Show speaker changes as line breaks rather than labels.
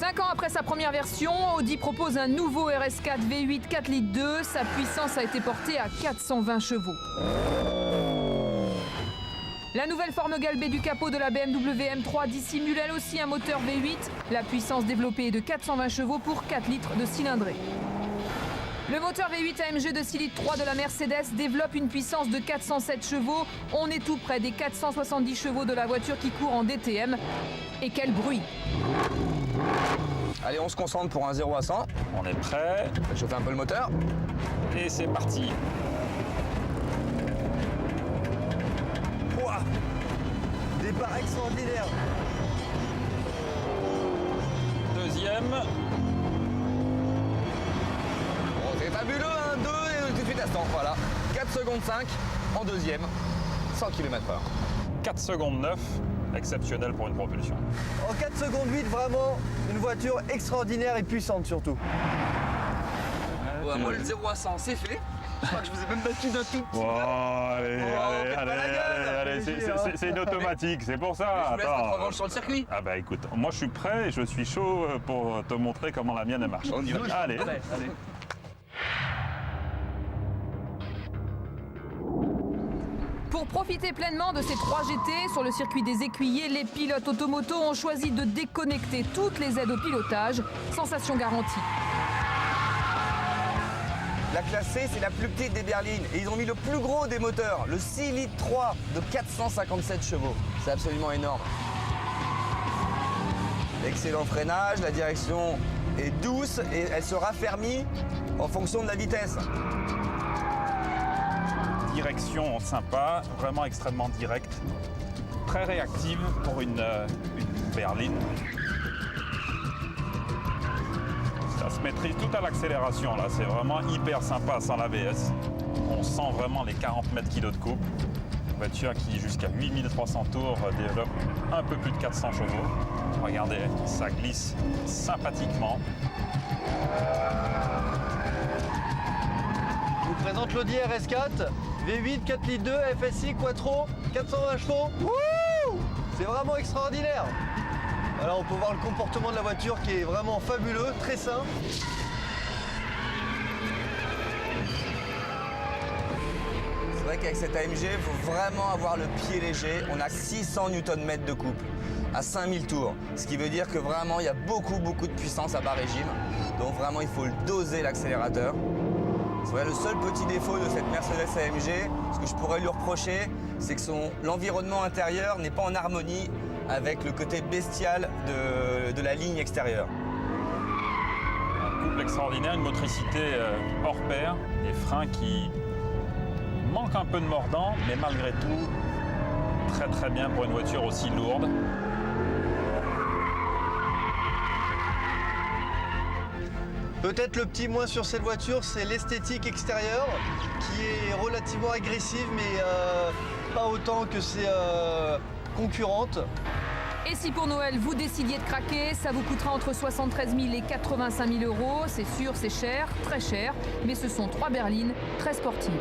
5 ans après sa première version, Audi propose un nouveau RS4 V8 4 litres 2. Sa puissance a été portée à 420 chevaux. La nouvelle forme galbée du capot de la BMW M3 dissimule elle aussi un moteur V8. La puissance développée est de 420 chevaux pour 4 litres de cylindrée. Le moteur V8 AMG de 6 litres 3 de la Mercedes développe une puissance de 407 chevaux. On est tout près des 470 chevaux de la voiture qui court en DTM. Et quel bruit!
Allez, on se concentre pour un 0 à 100.
On est prêt.
Je fais un peu le moteur.
Et c'est parti.
Ouah, départ extraordinaire.
Deuxième.
Bon, c'est fabuleux, 1, 2 et tout de suite à 100. Voilà. 4 secondes 5 en deuxième. 100 km/h.
4 secondes 9. Exceptionnel pour une propulsion.
En 4 secondes 8, vraiment une voiture extraordinaire et puissante surtout.
Ouais, moi, le 0 à 100, c'est fait. Je crois que je vous ai même battu d'un tout petit.
Bon, allez, c'est une automatique, c'est pour ça.
Je vous laisse votre revanche sur le circuit.
Ah bah écoute, moi je suis prêt et je suis chaud pour te montrer comment la mienne elle marche.
On y va.
Allez.
Pour profiter pleinement de ces 3 GT sur le circuit des Écuyers, les pilotes automoto ont choisi de déconnecter toutes les aides au pilotage. Sensation garantie.
La classe C, c'est la plus petite des berlines. Et ils ont mis le plus gros des moteurs, le 6 litres 3 de 457 chevaux. C'est absolument énorme. Excellent freinage, la direction est douce et elle se raffermit en fonction de la vitesse.
Direction sympa, vraiment extrêmement directe, très réactive pour une berline. Ça se maîtrise tout à l'accélération là, c'est vraiment hyper sympa sans l'ABS. On sent vraiment les 40 mètres kg de couple. Voiture qui jusqu'à 8300 tours développe un peu plus de 400 chevaux. Regardez, ça glisse sympathiquement.
Je vous présente l'Audi RS4, V8 4 litres 2, FSI Quattro, 420 chevaux. Wouh! C'est vraiment extraordinaire. Alors on peut voir le comportement de la voiture qui est vraiment fabuleux, très sain.
C'est vrai qu'avec cette AMG, il faut vraiment avoir le pied léger. On a 600 Nm de couple à 5000 tours. Ce qui veut dire que vraiment, il y a beaucoup de puissance à bas régime. Donc vraiment, il faut le doser l'accélérateur. C'est vrai, le seul petit défaut de cette Mercedes AMG, ce que je pourrais lui reprocher, c'est que l'environnement intérieur n'est pas en harmonie avec le côté bestial de la ligne extérieure.
Un couple extraordinaire, une motricité hors pair, des freins qui manquent un peu de mordant, mais malgré tout, très bien pour une voiture aussi lourde.
Peut-être le petit moins sur cette voiture, c'est l'esthétique extérieure qui est relativement agressive, mais pas autant que ses concurrentes.
Et si pour Noël, vous décidiez de craquer, ça vous coûtera entre 73 000 et 85 000 euros. C'est sûr, c'est cher, très cher, mais ce sont 3 berlines très sportives.